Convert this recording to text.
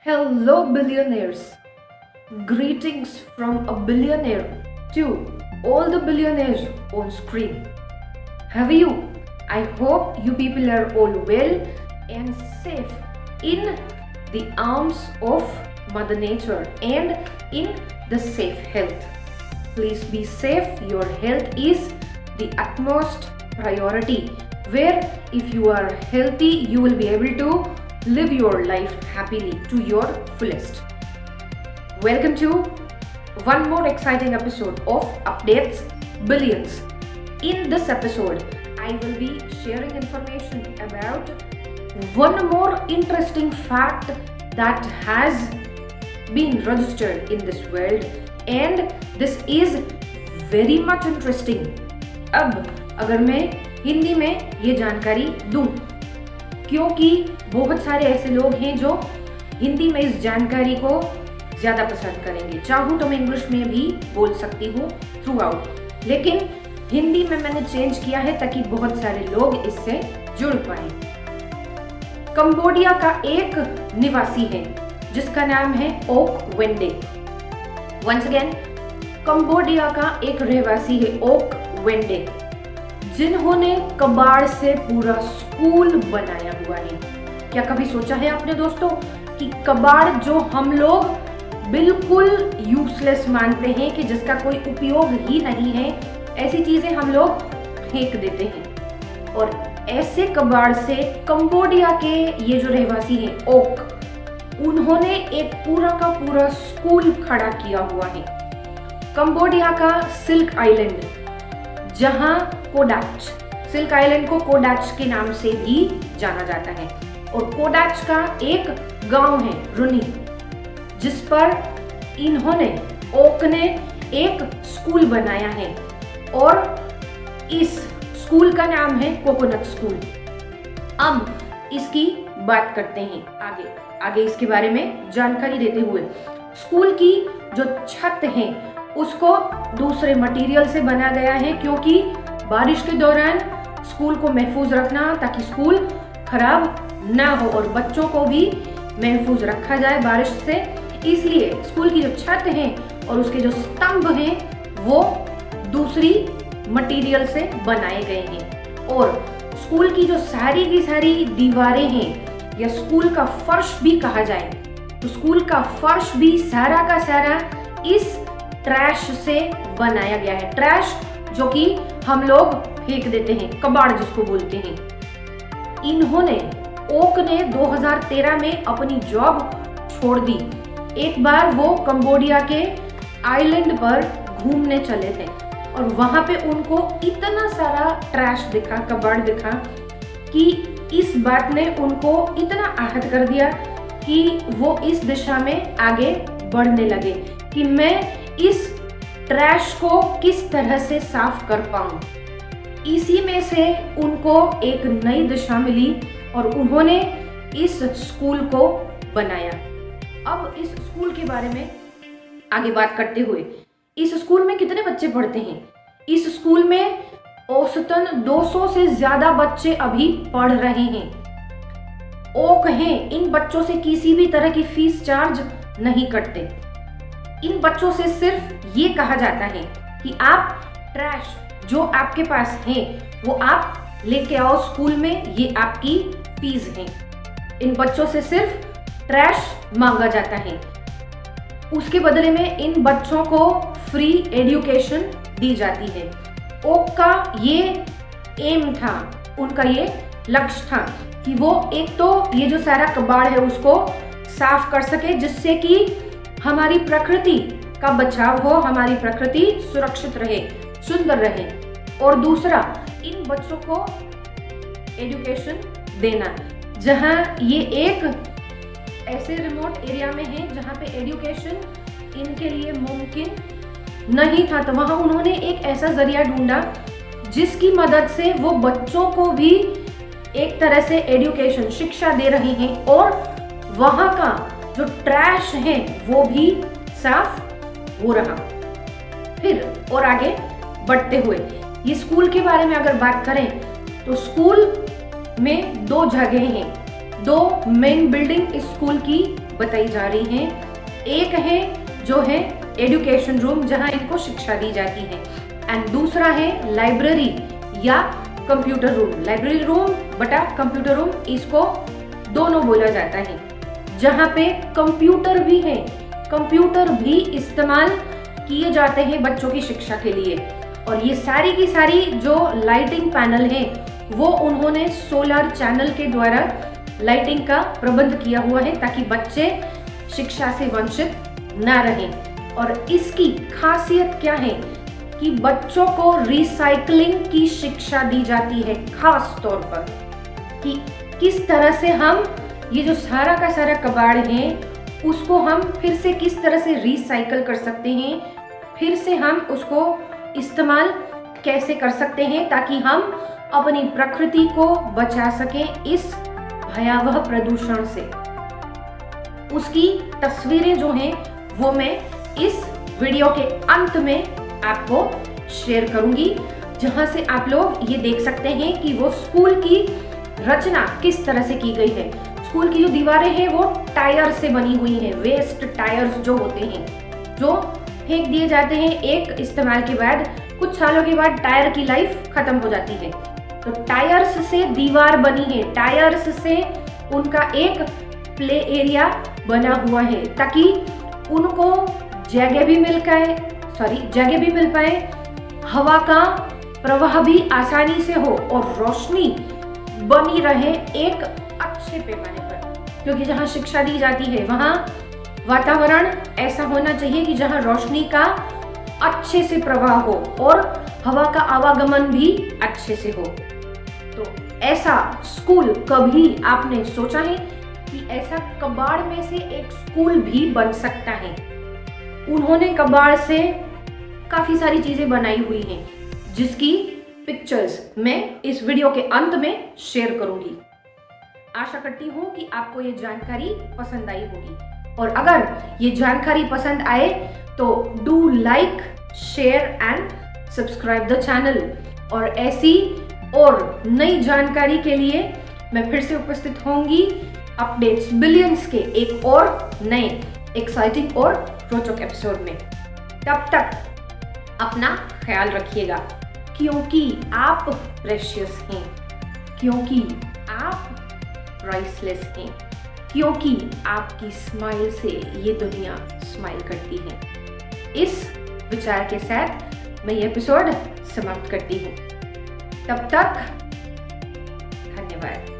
Hello, billionaires. Greetings from a billionaire to all the billionaires on screen. How are you? I hope you people are all well and safe in the arms of Mother Nature and in the safe health. Please be safe. Your health is the utmost priority. Where if you are healthy, you will be able to live your life happily to your fullest. Welcome to one more exciting episode of Updates Billions. In this episode, I will be sharing information about one more interesting fact that has been registered in this world, and this is very much interesting. अब अगर मैं हिंदी में ये जानकारी दूं, क्योंकि बहुत सारे ऐसे लोग हैं जो हिंदी में इस जानकारी को ज़्यादा पसंद करेंगे। चाहूँ तो मैं इंग्लिश में भी बोल सकती हूँ थ्रू आउट, लेकिन हिंदी में मैंने चेंज किया है ताकि बहुत सारे लोग इससे जुड़ पाए। कंबोडिया का एक निवासी है जिसका नाम है ओक वेंडे। वंस अगेन, कंबोडिया का एक रहवासी है ओक वेंडे, जिन्होंने कबाड़ से पूरा स्कूल बनाया हुआ है। क्या कभी सोचा है आपने दोस्तों कि कबाड़ जो हम लोग बिल्कुल यूजलेस मानते हैं कि जिसका कोई उपयोग ही नहीं है, ऐसी चीजें हम लोग फेंक देते हैं, और ऐसे कबाड़ से कंबोडिया के ये जो रहवासी हैं ओक, उन्होंने एक पूरा का पूरा स्कूल खड़ा किया हुआ है। कंबोडिया का सिल्क आइलैंड, जहां कोडाच, सिल्क आइलैंड को कोडाच के नाम से भी जाना जाता है, और कोडाच का एक गांव है रुनी, जिस पर इन्होंने ओक ने एक स्कूल बनाया है, और इस स्कूल का नाम है कोकोनट स्कूल। अब इसकी बात करते हैं आगे इसके बारे में जानकारी देते हुए। स्कूल की जो छत है उसको दूसरे मटेरियल से बना गया है, क्योंकि बारिश के दौरान स्कूल को महफूज रखना ताकि स्कूल खराब ना हो और बच्चों को भी महफूज रखा जाए बारिश से। इसलिए स्कूल की जो छत है और उसके जो स्तंभ हैं वो दूसरी मटेरियल से बनाए गए हैं, और स्कूल की जो सारी की सारी दीवारें हैं, या स्कूल का फर्श भी कहा जाए, तो स्कूल का फर्श भी सारा का सारा इस ट्रैश से बनाया गया है। ट्रैश जो कि हम लोग फेंक देते हैं, कबाड़ जिसको बोलते हैं। इन्होंने ओक ने 2013 में अपनी जॉब छोड़ दी। एक बार वो कंबोडिया के आइलैंड पर घूमने चले थे, और वहां पे उनको इतना सारा ट्रैश दिखा, कबाड़ दिखा, कि इस बात ने उनको इतना आहत कर दिया कि वो इस दिशा में आगे बढ़ने लगे कि मैं इस ट्रैश को किस तरह से साफ कर पाऊं। इसी में से उनको एक नई दिशा मिली और उन्होंने इस स्कूल को बनाया। अब इस स्कूल के बारे में आगे बात करते हुए, इस स्कूल में कितने बच्चे पढ़ते हैं? इस स्कूल में औसतन 200 से ज्यादा बच्चे अभी पढ़ रहे हैं। ओक हैं, इन बच्चों से किसी भी तरह की फीस चार्ज नहीं करते। इन बच्चों से सिर्फ ये कहा जाता है कि आप ट्रैश जो आपके पास है वो आप लेके आओ स्कूल में, ये आपकी फीस है। इन बच्चों से सिर्फ ट्रैश मांगा जाता है। उसके बदले में इन बच्चों को फ्री एजुकेशन दी जाती है। ओक का ये एम था, उनका ये लक्ष्य था कि वो एक तो ये जो सारा कबाड़ है उसको साफ कर सके, जिससे कि हमारी प्रकृति का बचाव हो, हमारी प्रकृति सुरक्षित रहे, सुंदर रहे, और दूसरा इन बच्चों को एजुकेशन देना। जहां ये एक ऐसे रिमोट एरिया में है जहां पे एजुकेशन इनके लिए मुमकिन नहीं था, तो वहां उन्होंने एक ऐसा जरिया ढूंढा जिसकी मदद से वो बच्चों को भी एक तरह से एजुकेशन, शिक्षा दे रहे हैं, और वहां का जो ट्रैश है वो भी साफ हो रहा। फिर और आगे बढ़ते हुए ये स्कूल के बारे में अगर बात करें तो स्कूल में 2 जगह हैं। दो मेन बिल्डिंग इस स्कूल की बताई जा रही हैं। एक है जो है एजुकेशन रूम, जहां इनको शिक्षा दी जाती है, एंड दूसरा है लाइब्रेरी या कंप्यूटर रूम। लाइब्रेरी रूम बटा कंप्यूटर रूम, इसको दोनों बोला जाता है, जहां पे कंप्यूटर भी है, कंप्यूटर भी इस्तेमाल किए जाते हैं बच्चों की शिक्षा के लिए। और ये सारी की सारी जो लाइटिंग पैनल है वो उन्होंने सोलर चैनल के द्वारा लाइटिंग का प्रबंध किया हुआ है, ताकि बच्चे शिक्षा से वंचित ना रहें। और इसकी खासियत क्या है कि बच्चों को रिसाइकलिंग की शिक्षा दी जाती है, खास तौर पर कि किस तरह से हम ये जो सारा का सारा कबाड़ है उसको हम फिर से किस तरह से रिसाइकल कर सकते हैं, फिर से हम उसको इस्तेमाल कैसे कर सकते हैं, ताकि हम अपनी प्रकृति को बचा सकें इस भयावह प्रदूषण से। उसकी तस्वीरें जो हैं वो मैं इस वीडियो के अंत में आपको शेयर करूंगी, जहां से आप लोग ये देख सकते हैं कि वो स्कूल की रचना किस तरह से की गई है। स्कूल की जो दीवारें हैं वो टायर से बनी हुई हैं, वेस्ट टायर्स जो होते हैं, जो फेंक दिए जाते हैं एक इस्तेमाल के बाद। कुछ सालों के बाद टायर की लाइफ खत्म हो जाती है, तो टायर्स से दीवार बनी है, टायर्स से उनका एक प्ले एरिया बना हुआ है, ताकि उनको जगह भी मिल पाए, हवा का प्रवाह भी आसानी से हो और रोशनी बनी रहे एक अच्छे पैमाने पर। क्योंकि जहाँ शिक्षा दी जाती है वहाँ वातावरण ऐसा होना चाहिए कि जहाँ रोशनी का अच्छे से प्रवाह हो और हवा का आवागमन भी अच्छे से हो। तो ऐसा स्कूल कभी आपने सोचा है कि ऐसा कबाड़ में से एक स्कूल भी बन सकता है? उन्होंने कबाड़ से काफी सारी चीजें बनाई हुई हैं, जिसकी पिक्चर्स मैं इस वीडियो के अंत में शेयर करूंगी। आशा करती हूँ कि आपको ये जानकारी पसंद आई होगी, और अगर ये जानकारी पसंद आए तो do like, share and subscribe the channel. और ऐसी और नई जानकारी के लिए मैं फिर से उपस्थित होंगी अपडेट्स बिलियंस के एक और नए एक्साइटिंग और रोचक एपिसोड में। तब तक अपना ख्याल रखिएगा, क्योंकि आप प्रेशियस हैं, क्योंकि आप प्राइसलेस हैं, क्योंकि आपकी स्माइल से ये दुनिया स्माइल करती है। इस विचार के साथ मैं ये एपिसोड समाप्त करती हूँ। तब तक धन्यवाद।